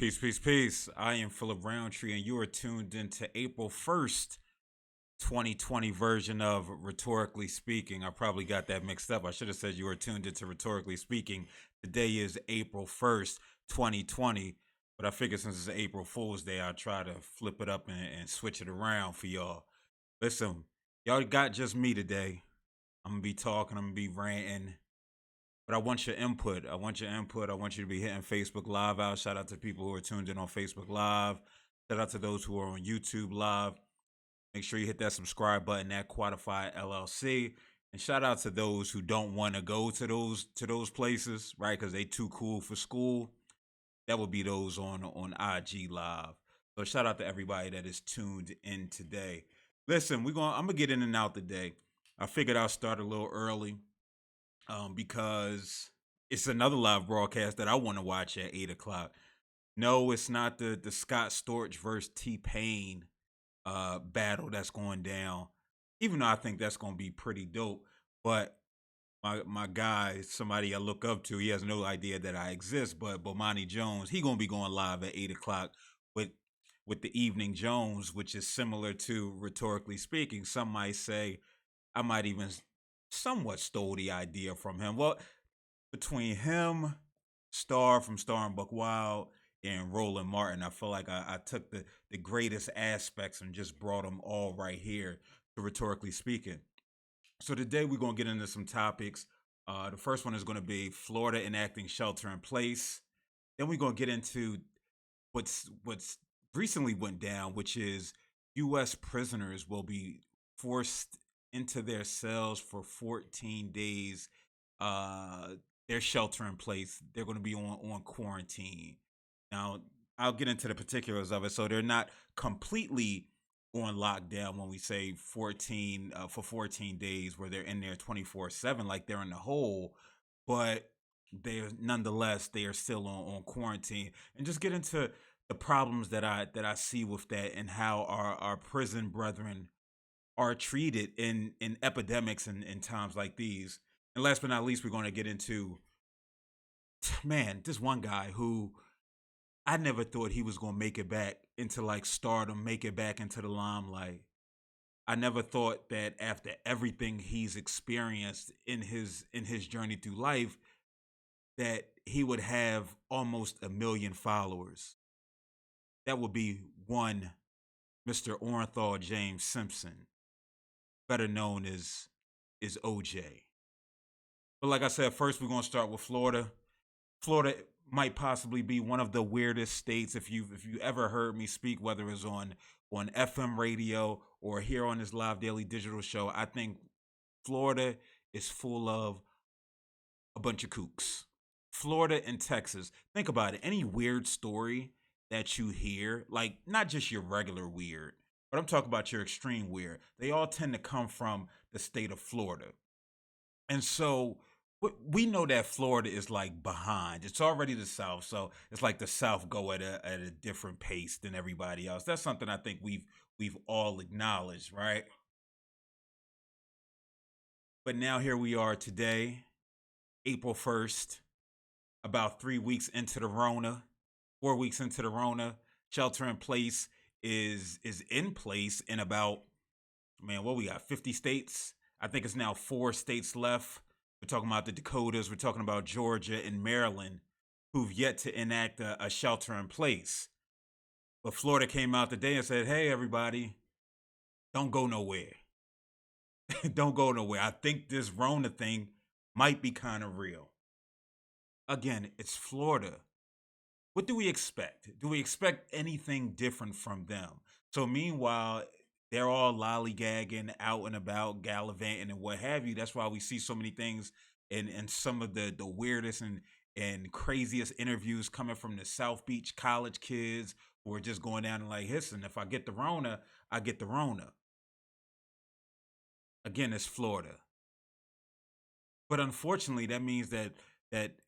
Peace, peace, peace. I am Phillip Roundtree, and you are tuned into April 1st, 2020 version of Rhetorically Speaking. I probably got that mixed up. I should have said you are tuned into Rhetorically Speaking. Today is April 1st, 2020. But I figured since it's April Fool's Day, I'll try to flip it up and switch it around for y'all. Listen, y'all got just me today. I'm going to be talking, I'm going to be ranting. But I want your input. I want your input. I want you to be hitting Facebook Live out. Shout out to people who are tuned in on Facebook Live. Shout out to those who are on YouTube Live. Make sure you hit that subscribe button at Quantify LLC. And shout out to those who don't want to go to those places, right? Because they too cool for school. That would be those on IG Live. So shout out to everybody that is tuned in today. Listen, I'm gonna get in and out today. I figured I'll start a little early. Because it's another live broadcast that I want to watch at 8 o'clock. No, it's not the Scott Storch versus T-Pain battle that's going down, even though I think that's going to be pretty dope. But my guy, somebody I look up to, he has no idea that I exist, but Bomani Jones, he going to be going live at 8 o'clock with the Evening Jones, which is similar to Rhetorically Speaking. Some might say I might even somewhat stole the idea from him. Well, between him, Star from Star and Buck Wild, and Roland Martin, I feel like I took the greatest aspects and just brought them all right here to Rhetorically Speaking. So today we're going to get into some topics. The first one is going to be Florida enacting shelter in place. Then we're going to get into what's recently went down, which is U.S. prisoners will be forced into their cells for 14 days. They're shelter in place. They're going to be on quarantine. Now, I'll get into the particulars of it. So they're not completely on lockdown when we say 14 for 14 days where they're in there 24/7 like they're in the hole, but they're nonetheless they are still on quarantine. And just get into the problems that I see with that and how our prison brethren are treated in epidemics and in times like these. And last but not least, we're going to get into, man, this one guy who I never thought he was going to make it back into like stardom, make it back into the limelight. I never thought that after everything he's experienced in his journey through life, that he would have almost 1 million followers. That would be one Mr. Orenthal James Simpson, better known as OJ. But like I said, first we're gonna start with Florida. Florida might possibly be one of the weirdest states. If you ever heard me speak, whether it's on FM radio or here on this live daily digital show, I think Florida is full of a bunch of kooks. Florida and Texas. Think about it. Any weird story that you hear, like not just your regular weird, but I'm talking about your extreme weird, they all tend to come from the state of Florida. And so we know that Florida is like behind. It's already the South, so it's like the South go at a different pace than everybody else. That's something I think we've all acknowledged, right? But now here we are today, April 1st, about 3 weeks into the Rona, 4 weeks into the Rona. Shelter in place is in place in about, man, what we got, 50 states? I think it's now 4 states left. We're talking about the Dakotas. We're talking about Georgia and Maryland, who've yet to enact a shelter in place. But Florida came out today and said, hey, everybody, don't go nowhere. Don't go nowhere. I think this Rona thing might be kind of real. Again, it's Florida. What do we expect? Do we expect anything different from them? So meanwhile, they're all lollygagging out and about, gallivanting and what have you. That's why we see so many things and some of the weirdest and craziest interviews coming from the South Beach college kids who are just going down and like, listen, if I get the Rona, I get the Rona. Again, it's Florida. But unfortunately, that means that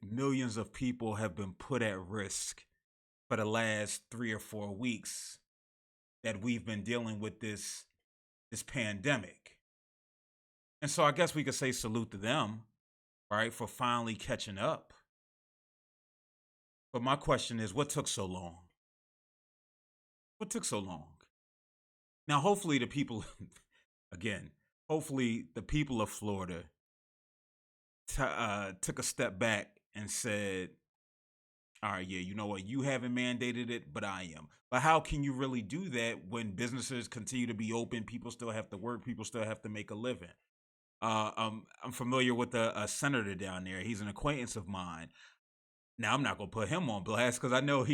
millions of people have been put at risk for the last 3 or 4 weeks that we've been dealing with this pandemic. And so I guess we could say salute to them, right, for finally catching up. But my question is, what took so long? What took so long? Now, hopefully, the people, again, hopefully, the people of Florida took a step back and said, all right, yeah, you know what? You haven't mandated it, but I am. But how can you really do that when businesses continue to be open? People still have to work. People still have to make a living. I'm familiar with a senator down there. He's an acquaintance of mine. Now I'm not gonna put him on blast because I know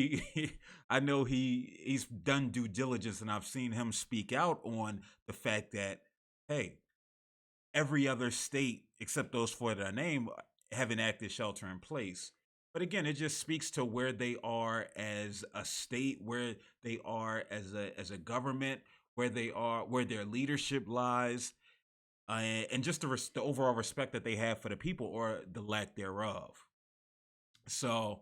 I know he's done due diligence, and I've seen him speak out on the fact that, hey, every other state except those four that I named have enacted shelter in place. But again, it just speaks to where they are as a state, where they are as a government, where their leadership lies, and just the overall respect that they have for the people or the lack thereof. So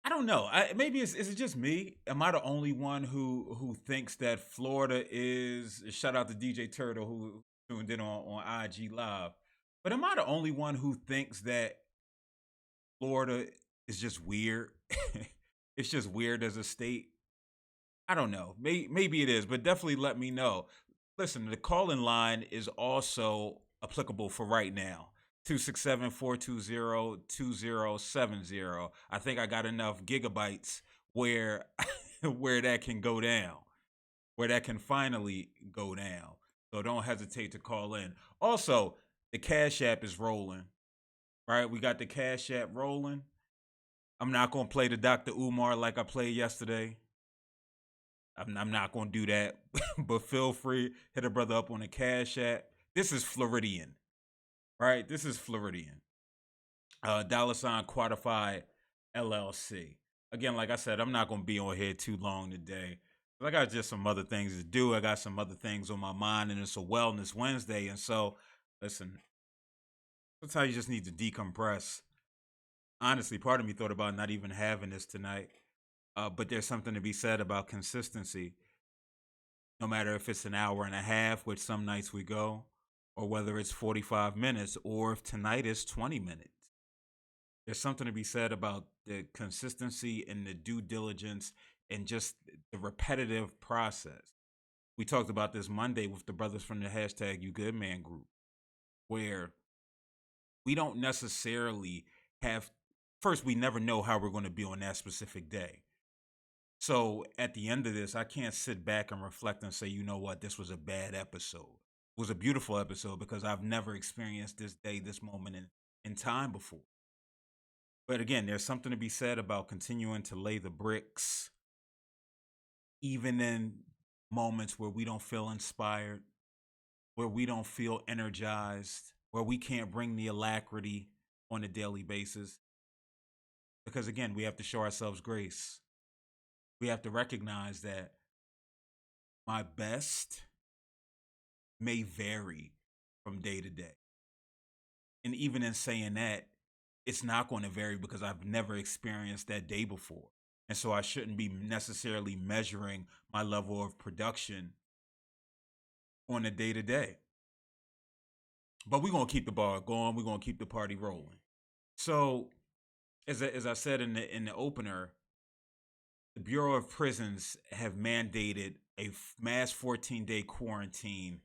I don't know. Maybe is it just me? Am I the only one who thinks that Florida is? Shout out to DJ Turtle who tuned in on IG Live. But am I the only one who thinks that Florida is just weird? It's just weird as a state. I don't know. Maybe it is, but definitely let me know. Listen, the call-in line is also applicable for right now. 267-420-2070. I think I got enough gigabytes where where that can go down, where that can finally go down. So don't hesitate to call in. Also, the Cash App is rolling, right? We got the Cash App rolling. I'm not going to play the Dr. Umar like I played yesterday. I'm not going to do that, but feel free, hit a brother up on the Cash App. This is Floridian, right? This is Floridian. $ Quantified LLC. Again, like I said, I'm not going to be on here too long today. I got just some other things to do. I got some other things on my mind, and it's a Wellness Wednesday. And so, listen, sometimes you just need to decompress. Honestly, part of me thought about not even having this tonight. But there's something to be said about consistency. No matter if it's an hour and a half, which some nights we go, or whether it's 45 minutes, or if tonight is 20 minutes. There's something to be said about the consistency and the due diligence and just the repetitive process. We talked about this Monday with the brothers from the hashtag You Good Man group, where we don't necessarily have, first, we never know how we're going to be on that specific day. So at the end of this, I can't sit back and reflect and say, you know what, this was a bad episode. It was a beautiful episode because I've never experienced this day, this moment in time before. But again, there's something to be said about continuing to lay the bricks, even in moments where we don't feel inspired, where we don't feel energized, where we can't bring the alacrity on a daily basis. Because again, we have to show ourselves grace. We have to recognize that my best may vary from day to day. And even in saying that, it's not going to vary because I've never experienced that day before. And so I shouldn't be necessarily measuring my level of production on a day to day. But we're going to keep the bar going. We're going to keep the party rolling. So, as I said in the opener, the Bureau of Prisons have mandated a mass 14-day quarantine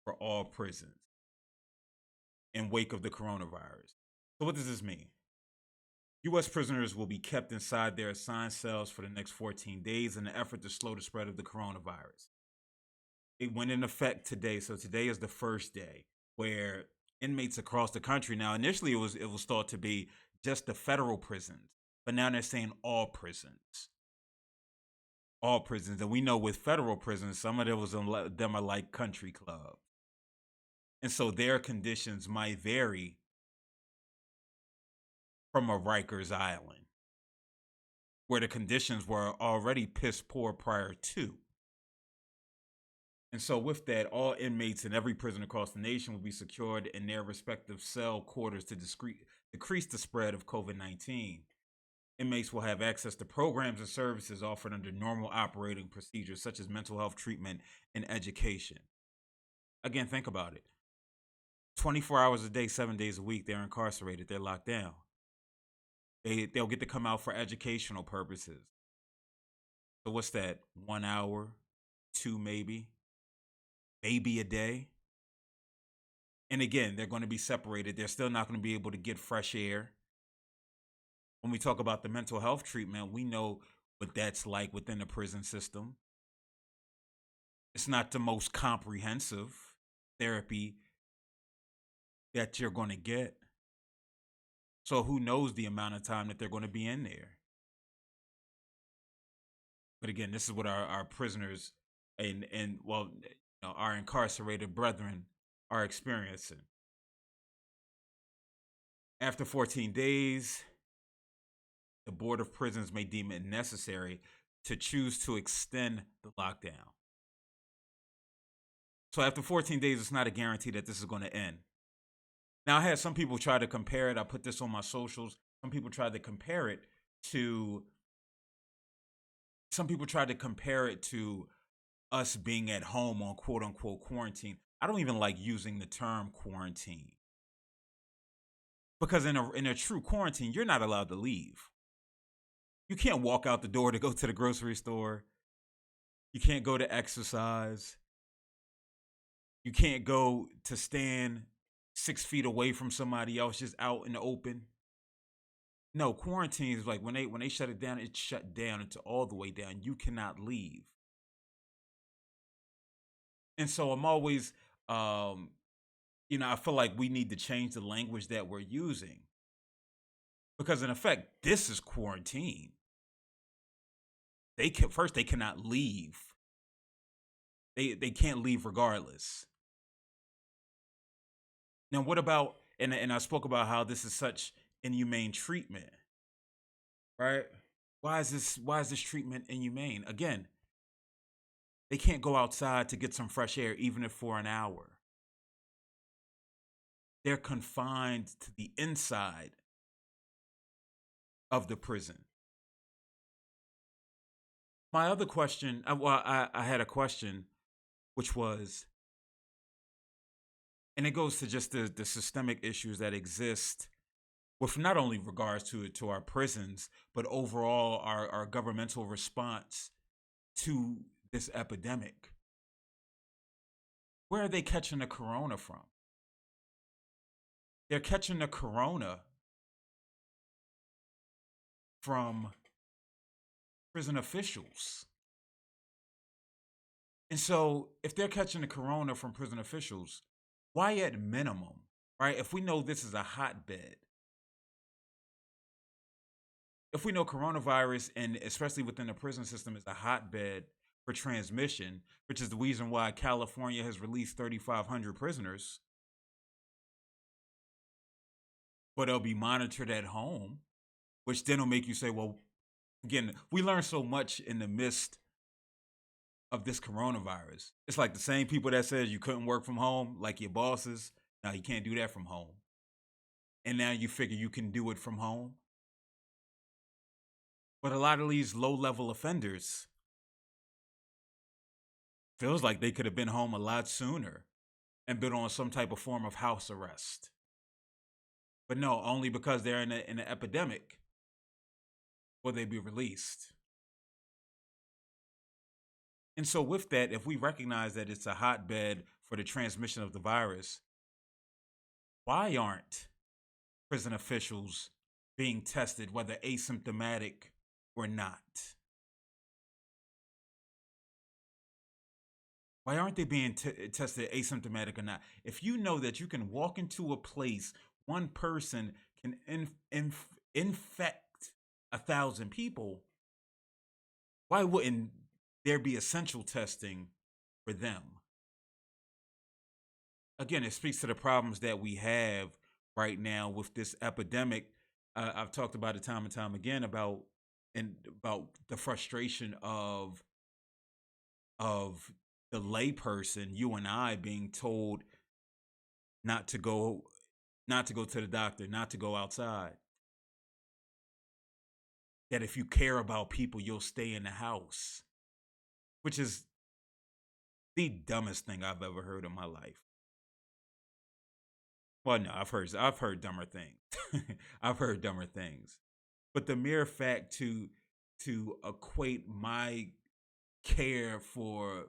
for all prisons in wake of the coronavirus. So what does this mean? U.S. prisoners will be kept inside their assigned cells for the next 14 days in an effort to slow the spread of the coronavirus. It went in effect today, so today is the first day where inmates across the country, now initially it was thought to be just the federal prisons, but now they're saying all prisons. All prisons, and we know with federal prisons, some of them are like country clubs. And so their conditions might vary from a Rikers Island, where the conditions were already piss poor prior to. And so with that, all inmates in every prison across the nation will be secured in their respective cell quarters to decrease the spread of COVID-19. Inmates will have access to programs and services offered under normal operating procedures, such as mental health treatment and education. Again, think about it. 24 hours a day, 7 days a week, they're incarcerated, they're locked down. They'll get to come out for educational purposes. So what's that? 1 hour, two maybe a day. And again, they're going to be separated. They're still not going to be able to get fresh air. When we talk about the mental health treatment, we know what that's like within the prison system. It's not the most comprehensive therapy that you're going to get. So who knows the amount of time that they're going to be in there. But again, this is what our prisoners and well, our incarcerated brethren are experiencing. After 14 days, the Board of Prisons may deem it necessary to choose to extend the lockdown. So after 14 days, it's not a guarantee that this is going to end. Now, I had some people try to compare it. I put this on my socials. Some people tried to compare it to us being at home on quote unquote quarantine. I don't even like using the term quarantine. Because in a true quarantine, you're not allowed to leave. You can't walk out the door to go to the grocery store. You can't go to exercise. You can't go to stand 6 feet away from somebody else just out in the open. No, quarantine is like when they shut it down, it's shut down. It's all the way down. You cannot leave. And so I'm always, I feel like we need to change the language that we're using. Because in effect, this is quarantine. They cannot leave. They can't leave regardless. Now, what about and I spoke about how this is such inhumane treatment, right? Why is this treatment inhumane? Again, they can't go outside to get some fresh air, even if for an hour. They're confined to the inside of the prison. My other question, I had a question, which was, and it goes to just the systemic issues that exist with not only regards to our prisons, but overall our governmental response to this epidemic. Where are they catching the corona from? They're catching the corona from prison officials. And so if they're catching the corona from prison officials, why at minimum, right? If we know this is a hotbed, if we know coronavirus, and especially within the prison system, is a hotbed for transmission, which is the reason why California has released 3,500 prisoners, but they'll be monitored at home, which then will make you say, well, again, we learned so much in the midst of this coronavirus. It's like the same people that says you couldn't work from home, like your bosses. Now you can't do that from home. And now you figure you can do it from home. But a lot of these low-level offenders feels like they could have been home a lot sooner and been on some type of form of house arrest. But no, only because they're in an epidemic will they be released. And so with that, if we recognize that it's a hotbed for the transmission of the virus, why aren't prison officials being tested, whether asymptomatic or not? Why aren't they being tested asymptomatic or not? If you know that you can walk into a place, one person can infect 1,000 people, why wouldn't there be essential testing for them? Again, it speaks to the problems that we have right now with this epidemic. I've talked about it time and time again about the frustration of the layperson, you and I, being told not to go to the doctor, not to go outside. That if you care about people, you'll stay in the house, which is the dumbest thing I've ever heard in my life. Well, no, I've heard dumber things. I've heard dumber things. But the mere fact to to equate my care for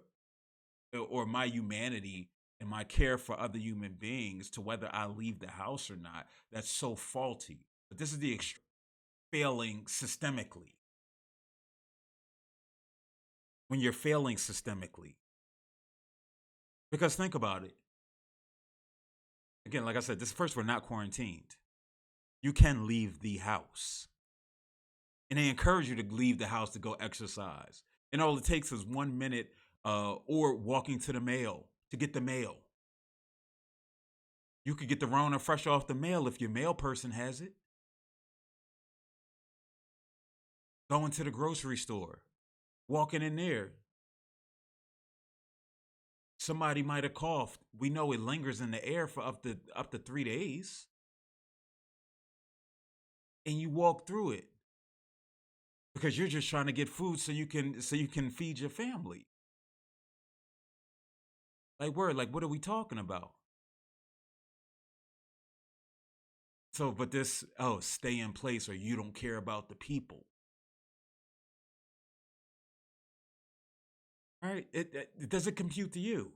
or my humanity and my care for other human beings to whether I leave the house or not. That's so faulty. But this is the failing systemically. When you're failing systemically. Because think about it. Again, like I said, this first, we're not quarantined. You can leave the house. And they encourage you to leave the house to go exercise. And all it takes is 1 minute or walking to the mail to get the mail. You could get the Rona fresh off the mail if your mail person has it. Going to the grocery store, walking in there. Somebody might have coughed. We know it lingers in the air for up to 3 days. And you walk through it because you're just trying to get food so you can feed your family. Like, what are we talking about? So, but this, stay in place or you don't care about the people. All right? It doesn't compute to you.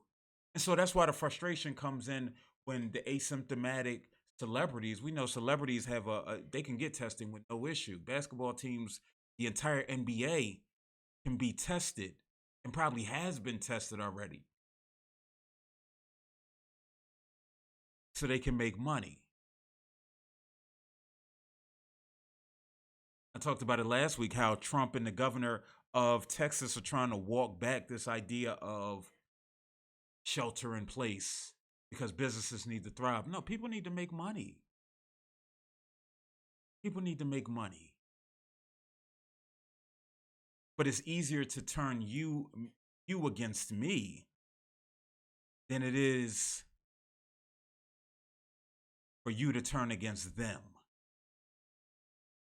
And so that's why the frustration comes in when the asymptomatic celebrities, we know celebrities have they can get testing with no issue. Basketball teams, the entire NBA can be tested and probably has been tested already. So they can make money. I talked about it last week, how Trump and the governor of Texas are trying to walk back this idea of shelter in place because businesses need to thrive. No, people need to make money. People need to make money. But it's easier to turn you against me than it is for you to turn against them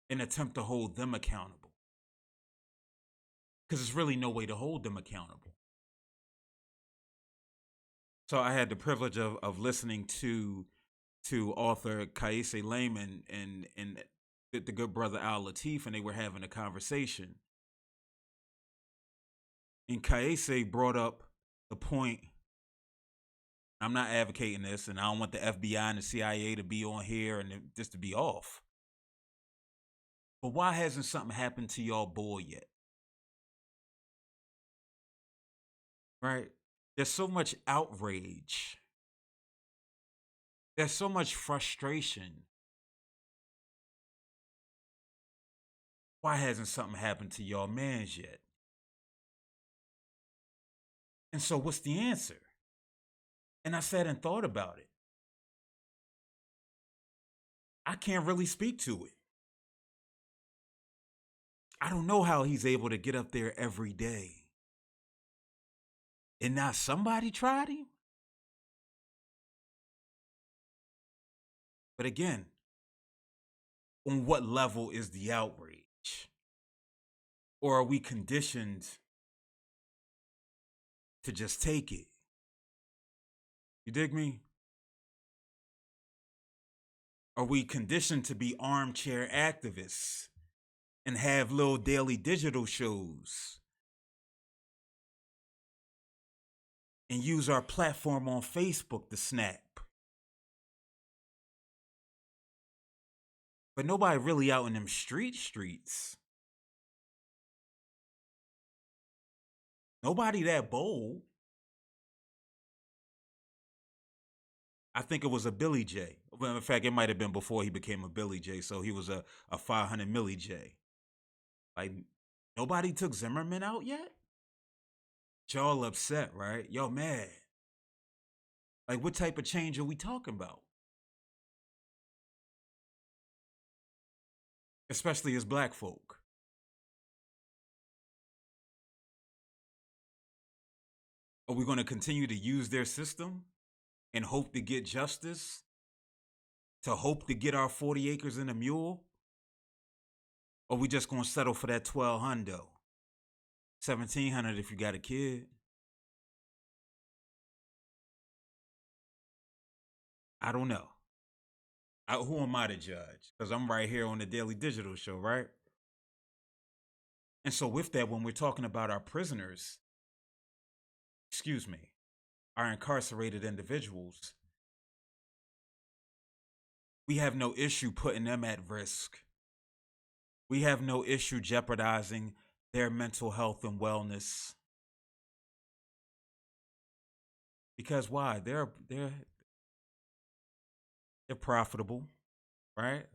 and attempt to hold them accountable. Because there's really no way to hold them accountable. So I had the privilege of listening to author Kaise Lehman and the good brother Al Latif, and they were having a conversation. And Kaise brought up the point. I'm not advocating this, and I don't want the FBI and the CIA to be on here and just to be off. But why hasn't something happened to y'all boy yet? Right? There's so much outrage. There's so much frustration. Why hasn't something happened to y'all mans yet? And so what's the answer? And I sat and thought about it. I can't really speak to it. I don't know how he's able to get up there every day and not somebody tried him. But again, on what level is the outrage? Or are we conditioned to just take it? You dig me? Are we conditioned to be armchair activists and have little daily digital shows and use our platform on Facebook to snap? But nobody really out in them streets. Nobody that bold. I think it was a Billy J. Well, in fact, it might have been before he became a Billy J. So he was a 500 Millie J. Like, nobody took Zimmerman out yet? Y'all upset, right? Y'all mad. Like, what type of change are we talking about? Especially as black folk. Are we going to continue to use their system and hope to get justice? To hope to get our 40 acres and a mule? Or we just going to settle for that 1200, 1700 if you got a kid? I don't know. Who am I to judge? Because I'm right here on the Daily Digital Show, right? And so with that, when we're talking about our prisoners, our incarcerated individuals, we have no issue putting them at risk. We have no issue jeopardizing their mental health and wellness. Because why? They're profitable, right?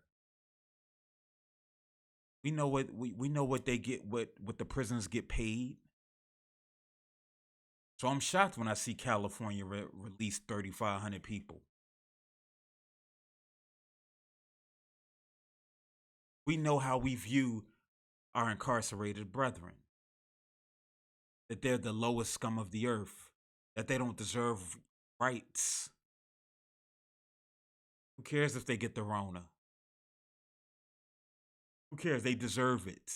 We know what they get, what the prisons get paid. So I'm shocked when I see California release 3,500 people. We know how we view our incarcerated brethren, that they're the lowest scum of the earth, that they don't deserve rights. Who cares if they get the Rona? Who cares? They deserve it.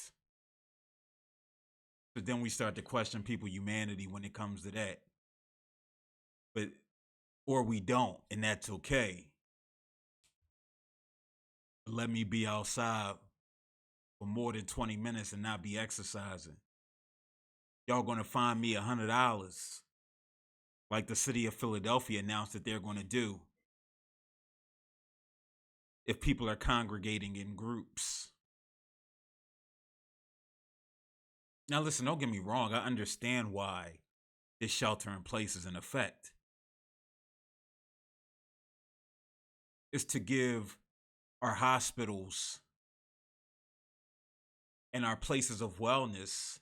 But then we start to question people's humanity when it comes to that. Or we don't, and that's okay. But let me be outside for more than 20 minutes and not be exercising. Y'all gonna find me $100, like the city of Philadelphia announced that they're gonna do, if people are congregating in groups. Now listen, don't get me wrong, I understand why this shelter in place is in effect. It's to give our hospitals and our places of wellness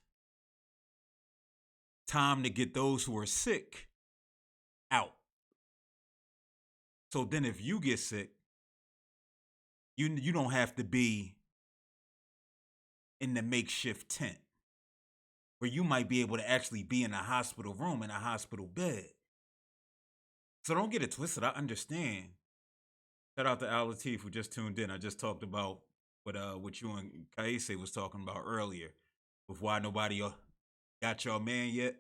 time to get those who are sick out. So then if you get sick, you don't have to be in the makeshift tent, where you might be able to actually be in a hospital room, in a hospital bed. So don't get it twisted. I understand. Shout out to Al Latif who just tuned in. I just talked about what you and Kaise was talking about earlier, with why nobody got your man yet.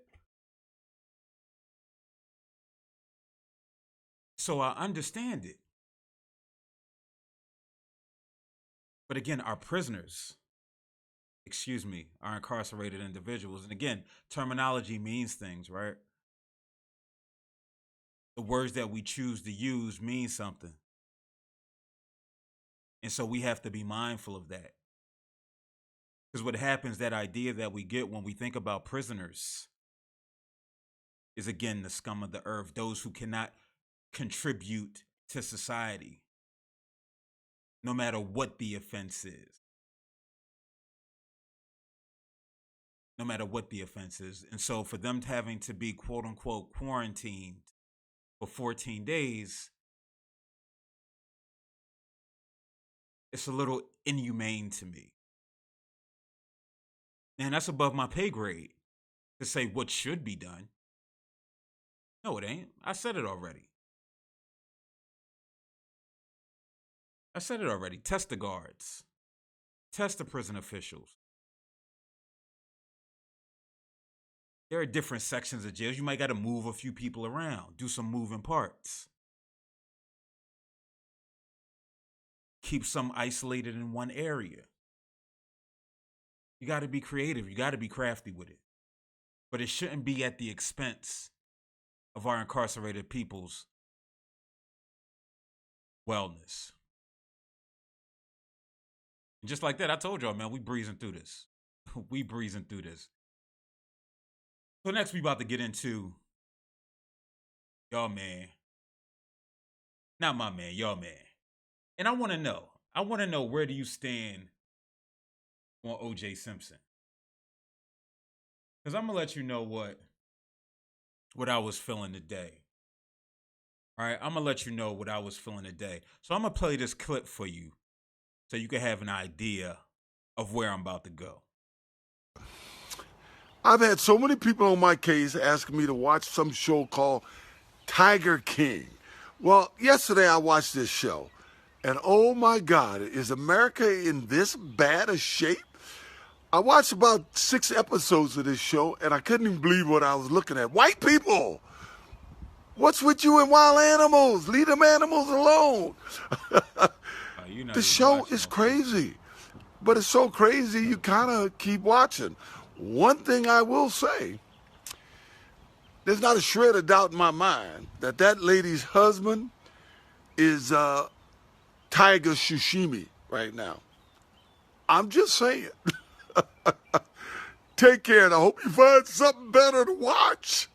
So I understand it. But again, our prisoners, our incarcerated individuals, and again, terminology means things, right? The words that we choose to use mean something. And so we have to be mindful of that. Because what happens, that idea that we get when we think about prisoners, is again the scum of the earth, those who cannot contribute to society, no matter what the offense is. No matter what the offense is. And so for them having to be quote unquote quarantined for 14 days, it's a little inhumane to me. And that's above my pay grade to say what should be done. No, it ain't. I said it already. Test the guards. Test the prison officials. There are different sections of jails. You might got to move a few people around, do some moving parts. Keep some isolated in one area. You got to be creative. You got to be crafty with it. But it shouldn't be at the expense of our incarcerated people's wellness. And just like that, I told y'all, man, we breezing through this. So next we about to get into y'all man. Not my man, y'all man. And I want to know, where do you stand on O.J. Simpson? Because I'm going to let you know what I was feeling today. All right, I'm going to let you know what I was feeling today. So I'm going to play this clip for you so you can have an idea of where I'm about to go. I've had so many people on my case asking me to watch some show called Tiger King. Well, yesterday I watched this show, and oh my God, is America in this bad a shape? I watched about 6 episodes of this show, and I couldn't even believe what I was looking at. White people! What's with you and wild animals? Leave them animals alone. The show is crazy. but it's so crazy you kind of keep watching. One thing I will say, there's not a shred of doubt in my mind that that lady's husband is Tiger Shushimi right now. I'm just saying. Take care, and I hope you find something better to watch.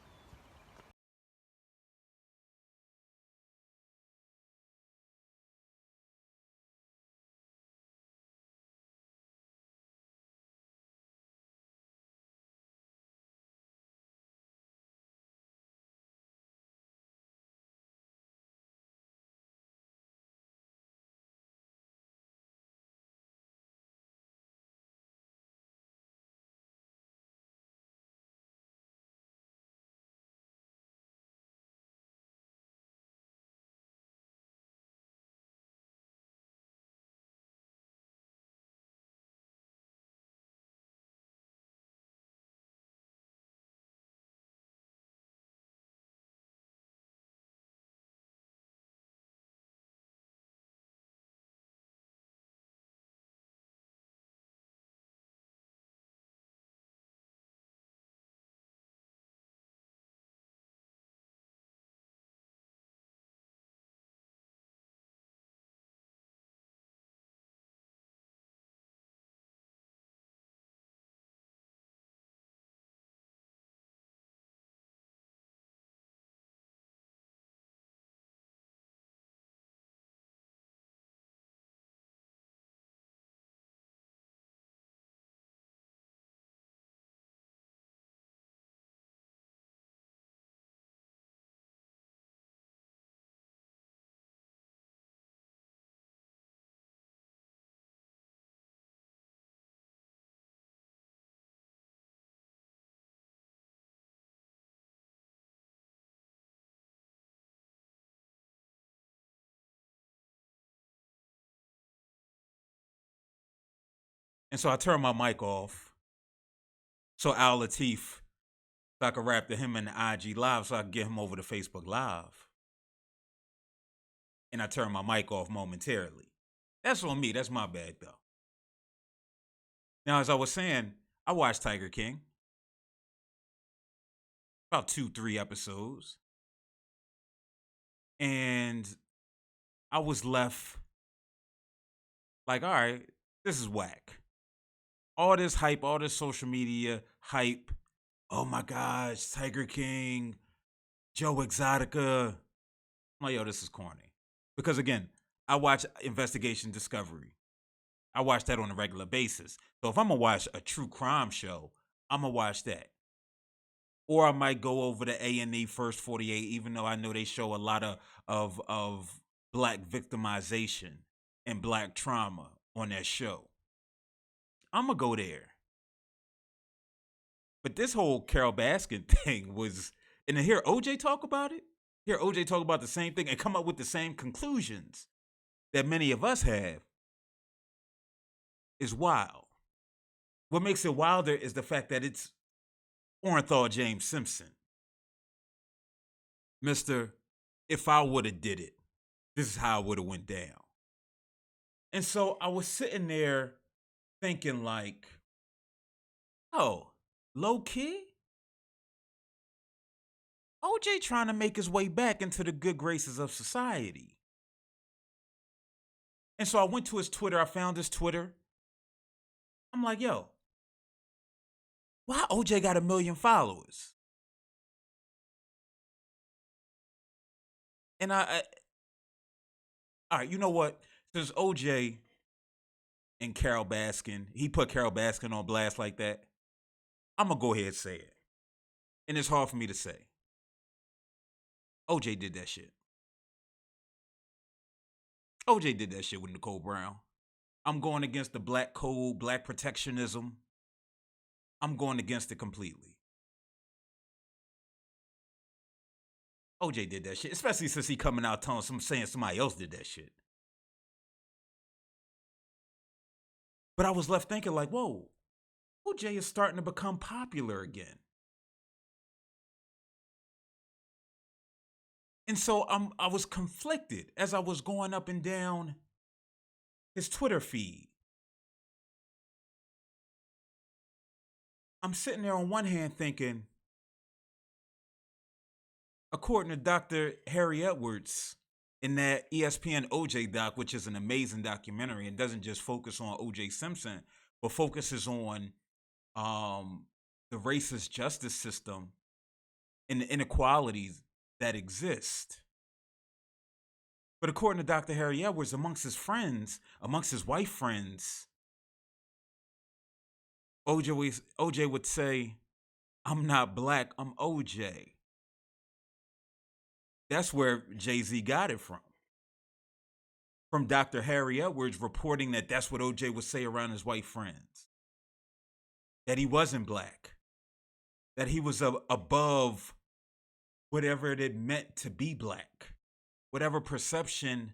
And so I turned my mic off so Al Latif, so I could rap to him in the IG Live so I could get him over to Facebook Live. And I turned my mic off momentarily. That's on me. That's my bad, though. Now, as I was saying, I watched Tiger King. About 2-3 episodes. And I was left like, all right, this is whack. All this hype, all this social media hype. Oh my gosh, Tiger King, Joe Exotica. I'm like, yo, this is corny. Because again, I watch Investigation Discovery. I watch that on a regular basis. So if I'm gonna watch a true crime show, I'm gonna watch that. Or I might go over to A&E First 48, even though I know they show a lot of black victimization and black trauma on that show. I'm gonna go there. But this whole Carol Baskin thing was, and to hear OJ talk about it, hear OJ talk about the same thing and come up with the same conclusions that many of us have is wild. What makes it wilder is the fact that it's Orenthal James Simpson. Mr. If I would have did it, this is how it would have went down. And so I was sitting there thinking like, oh, low key? OJ trying to make his way back into the good graces of society. And so I went to his Twitter. I found his Twitter. I'm like, yo, why OJ got 1 million followers? And all right, you know what? Since OJ and Carol Baskin, he put Carol Baskin on blast like that, I'm going to go ahead and say it. And it's hard for me to say. OJ did that shit. OJ did that shit with Nicole Brown. I'm going against the black code, black protectionism. I'm going against it completely. OJ did that shit, especially since he coming out saying somebody else did that shit. But I was left thinking like, whoa, OJ is starting to become popular again. And so I was conflicted as I was going up and down his Twitter feed. I'm sitting there on one hand thinking, according to Dr. Harry Edwards in that ESPN OJ doc, which is an amazing documentary and doesn't just focus on OJ Simpson, but focuses on the racist justice system and the inequalities that exist. But according to Dr. Harry Edwards, amongst his friends, amongst his white friends, OJ would say, "I'm not black, I'm OJ." That's where Jay-Z got it from. From Dr. Harry Edwards reporting that that's what OJ would say around his white friends. That he wasn't black. That he was above whatever it meant to be black. Whatever perception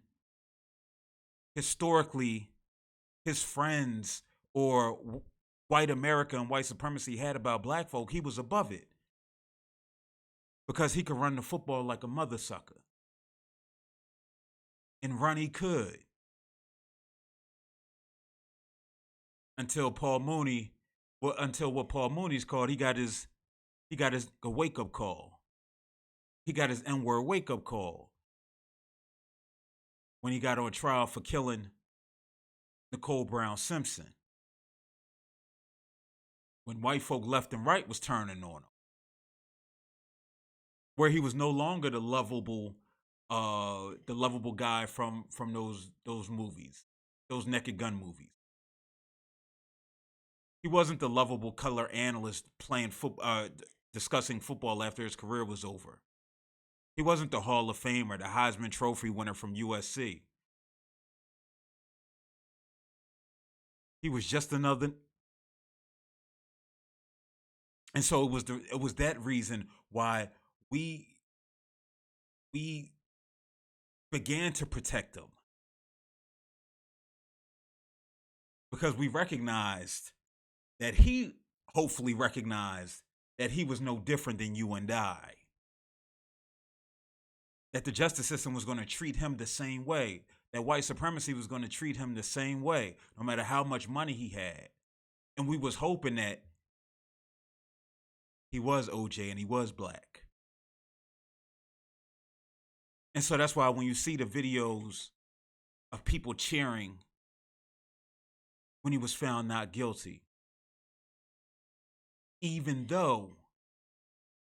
historically his friends or white America and white supremacy had about black folk, he was above it. Because he could run the football like a mother sucker. And run he could. Until what Paul Mooney's called, he got his wake-up call. He got his N-word wake-up call. When he got on trial for killing Nicole Brown Simpson. When white folk left and right was turning on him. Where he was no longer the lovable guy from those movies, those Naked Gun movies. He wasn't the lovable color analyst discussing football after his career was over. He wasn't the Hall of Famer, the Heisman Trophy winner from USC. He was just another. And so it was that reason why we began to protect him. Because we recognized that he hopefully recognized that he was no different than you and I. That the justice system was going to treat him the same way. That white supremacy was going to treat him the same way, no matter how much money he had. And we was hoping that he was OJ and he was black. And so that's why when you see the videos of people cheering when he was found not guilty, even though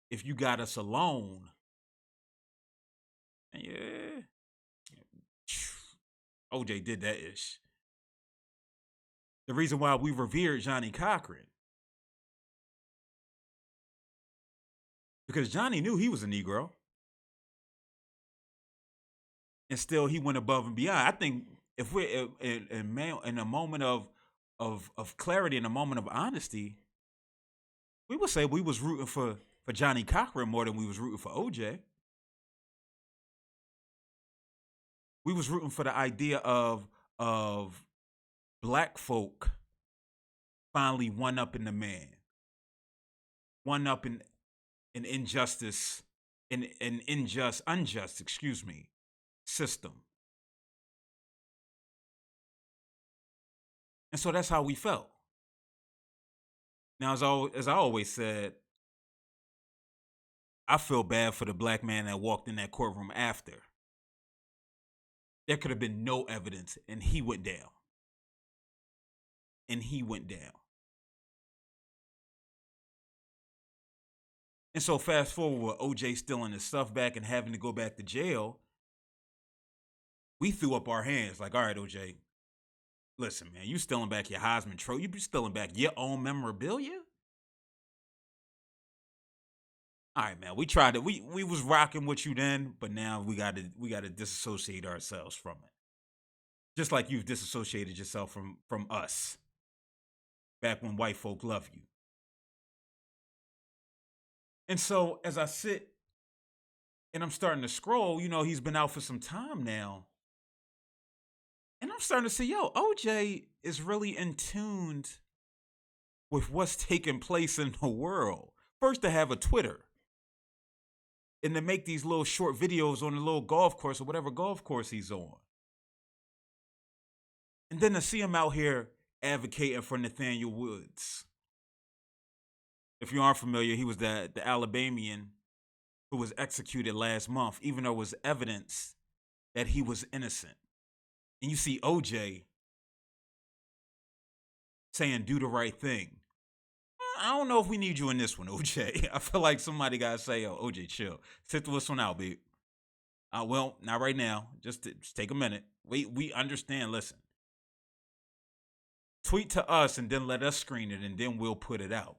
if you got us alone, yeah, OJ did that ish. The reason why we revered Johnny Cochran, because Johnny knew he was a Negro. And still he went above and beyond. I think if we're in a moment of clarity, in a moment of honesty, we would say we was rooting for Johnny Cochran more than we was rooting for OJ. We was rooting for the idea of black folk finally one up in the man, one up in injustice, in unjust, system. And so that's how we felt. Now, as I always said, I feel bad for the black man that walked in that courtroom after. There could have been no evidence, and he went down. And so fast forward with OJ stealing his stuff back and having to go back to jail, we threw up our hands like, all right, OJ, listen, man, you stealing back your Heisman Trophy, you stealing back your own memorabilia? All right, man, we tried it. We was rocking with you then, but now we gotta disassociate ourselves from it. Just like you've disassociated yourself from us back when white folk love you. And so as I sit and I'm starting to scroll, he's been out for some time now. And I'm starting to see, OJ is really in tune with what's taking place in the world. First, to have a Twitter and to make these little short videos on the little golf course or whatever golf course he's on. And then to see him out here advocating for Nathaniel Woods. If you aren't familiar, he was the Alabamian who was executed last month, even though it was evidence that he was innocent. And you see OJ saying, do the right thing. I don't know if we need you in this one, OJ. I feel like somebody got to say, oh, OJ, chill. Sit this one out, babe. Well, not right now. Just take a minute. We understand. Listen. Tweet to us and then let us screen it and then we'll put it out.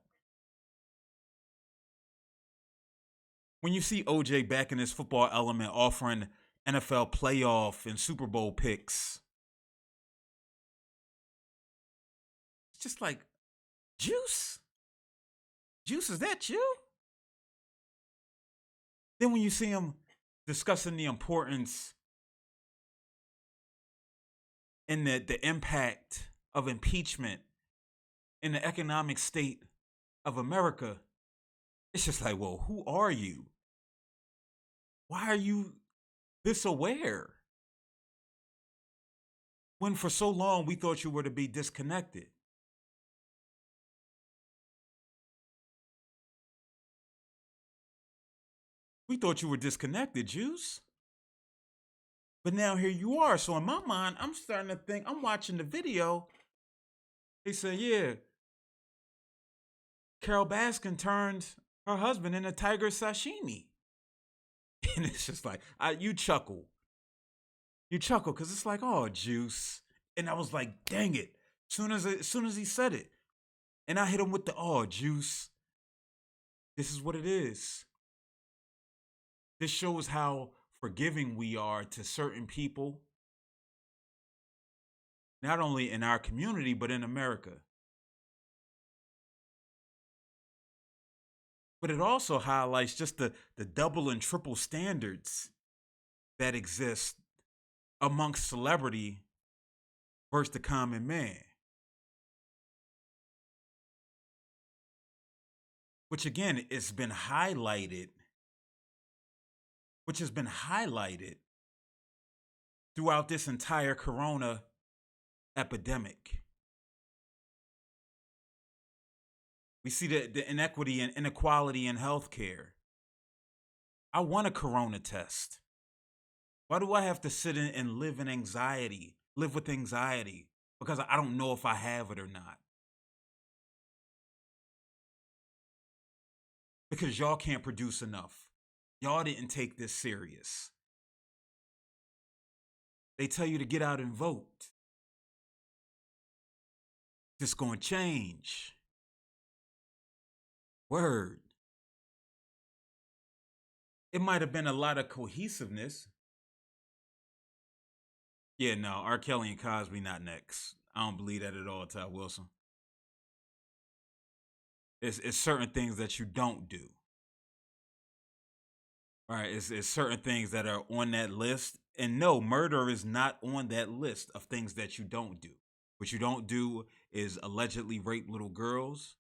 When you see OJ back in his football element offering NFL playoff and Super Bowl picks, it's just like, Juice? Juice, is that you? Then when you see him discussing the importance and the impact of impeachment in the economic state of America, it's just like, well, who are you? Why are you this aware? When for so long we thought you were to be disconnected. We thought you were disconnected, Juice. But now here you are. So in my mind, I'm starting to think, I'm watching the video. They say, yeah, Carol Baskin turned her husband into tiger sashimi. And it's just like, you chuckle. You chuckle because it's like, oh, Juice. And I was like, dang it. As soon as he said it. And I hit him with the, oh, Juice. This is what it is. This shows how forgiving we are to certain people, not only in our community, but in America. But it also highlights just the double and triple standards that exist amongst celebrity versus the common man. Which again, has been highlighted throughout this entire corona epidemic. We see the inequity and inequality in healthcare. I want a corona test. Why do I have to sit in and live with anxiety? Because I don't know if I have it or not. Because y'all can't produce enough. Y'all didn't take this serious. They tell you to get out and vote. This gonna change. Word. It might have been a lot of cohesiveness. Yeah, no, R. Kelly and Cosby not next. I don't believe that at all, Ty Wilson. It's certain things that you don't do. All right, it's certain things that are on that list. And no, murder is not on that list of things that you don't do. What you don't do is allegedly rape little girls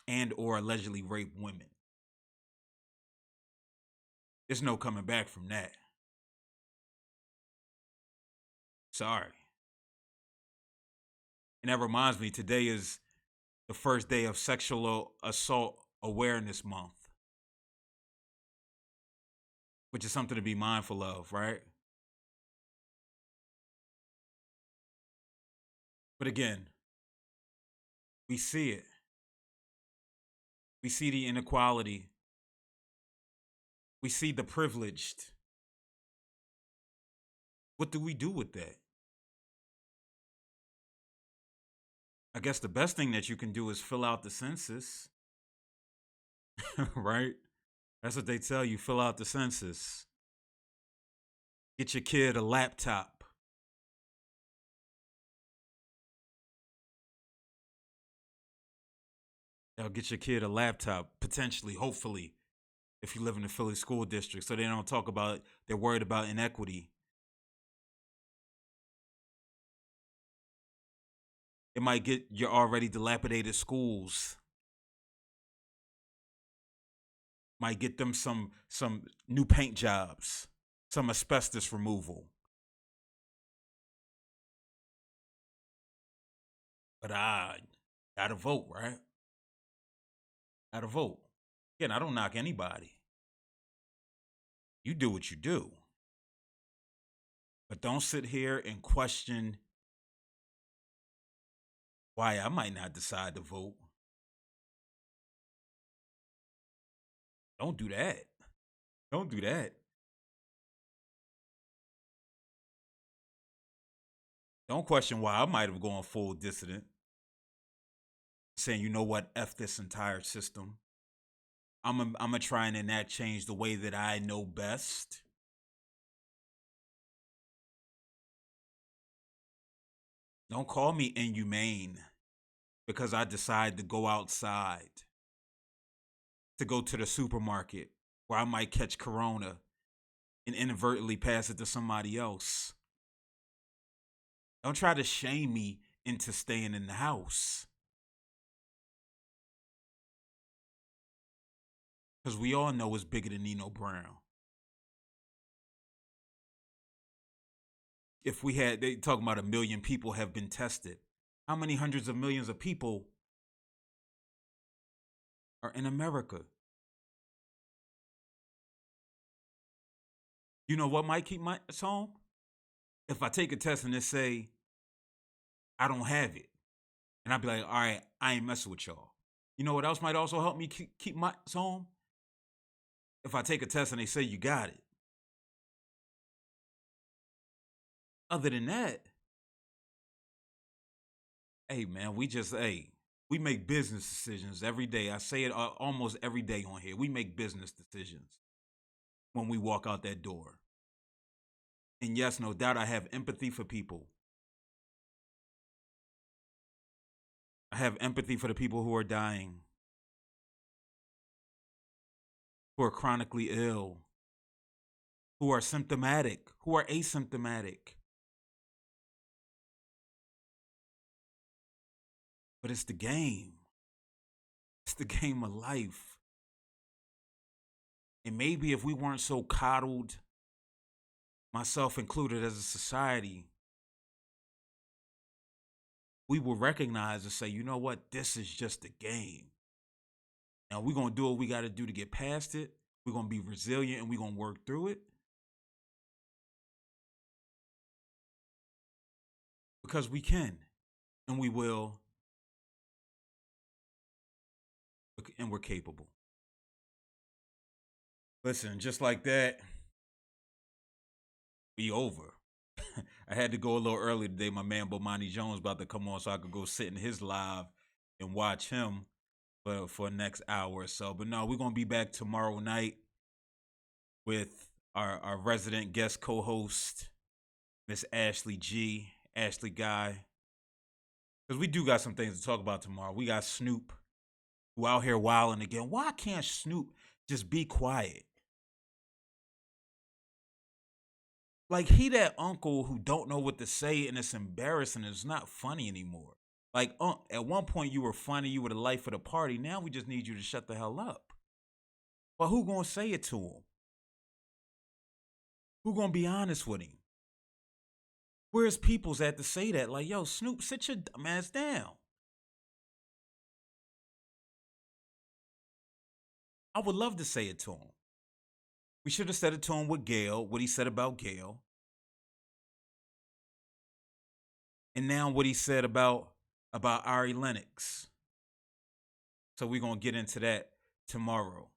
and or allegedly rape women. There's no coming back from that. Sorry. And that reminds me, today is the first day of Sexual Assault Awareness Month, which is something to be mindful of, right? But again, we see it. We see the inequality. We see the privileged. What do we do with that? I guess the best thing that you can do is fill out the census, right? That's what they tell you, fill out the census. Get your kid a laptop. They'll get your kid a laptop, potentially, hopefully, if you live in the Philly school district, so they don't talk about, they're worried about inequity. It might get your already dilapidated schools. Might get them some new paint jobs, some asbestos removal. But I gotta vote, right? at a vote. Again, I don't knock anybody. You do what you do. But don't sit here and question why I might not decide to vote. Don't do that. Don't do that. Don't question why I might have gone full dissident, saying, you know what, F this entire system. I'm gonna try and enact change the way that I know best. Don't call me inhumane because I decide to go outside, to go to the supermarket where I might catch corona and inadvertently pass it to somebody else. Don't try to shame me into staying in the house. Because we all know it's bigger than Nino Brown. If we had, they talking about 1 million people have been tested. How many hundreds of millions of people are in America? You know what might keep my home? If I take a test and they say, I don't have it. And I'd be like, all right, I ain't messing with y'all. You know what else might also help me keep my home? If I take a test and they say you got it. Other than that, hey man, we make business decisions every day. I say it almost every day on here. We make business decisions when we walk out that door. And yes, no doubt I have empathy for people. I have empathy for the people who are dying, who are chronically ill, who are symptomatic, who are asymptomatic. But it's the game. It's the game of life. And maybe if we weren't so coddled, myself included as a society, we will recognize and say, you know what, this is just a game. Now we're going to do what we got to do to get past it. We're going to be resilient and we're going to work through it. Because we can and we will. And we're capable. Listen, just like that, we over. I had to go a little early today. My man Bomani Jones about to come on so I could go sit in his live and watch him for the next hour or so. But no, we're going to be back tomorrow night with our resident guest co-host, Miss Ashley G, Ashley Guy. Because we do got some things to talk about tomorrow. We got Snoop, who out here wilding again. Why can't Snoop just be quiet? Like, he that uncle who don't know what to say and it's embarrassing. It's not funny anymore. Like, at one point you were funny. You were the life of the party. Now we just need you to shut the hell up. But who gonna say it to him? Who gonna be honest with him? Where's people's at to say that? Like, yo, Snoop, sit your dumb ass down. I would love to say it to him. We should have said it to him with Gail, what he said about Gail. And now what he said about Ari Lennox. So we're going to get into that tomorrow.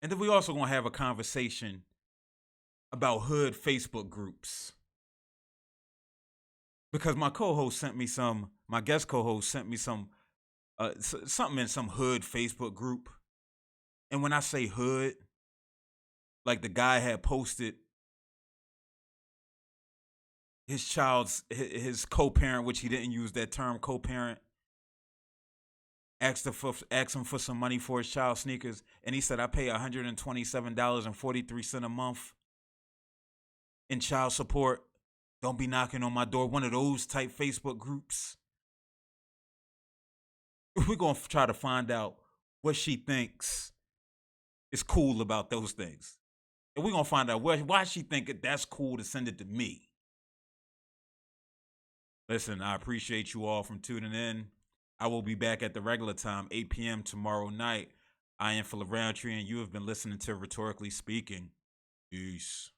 And then we also going to have a conversation about hood Facebook groups. Because my co-host sent me my guest co-host sent me something in some hood Facebook group. And when I say hood, like the guy had posted his co-parent, which he didn't use that term, co-parent, asked him for some money for his child's sneakers. And he said, I pay $127.43 a month in child support. Don't be knocking on my door. One of those type Facebook groups. We're going to try to find out what she thinks is cool about those things. And we're going to find out why she think that's cool to send it to me. Listen, I appreciate you all from tuning in. I will be back at the regular time, 8 p.m. tomorrow night. I am Phillip Roundtree, and you have been listening to Rhetorically Speaking. Peace.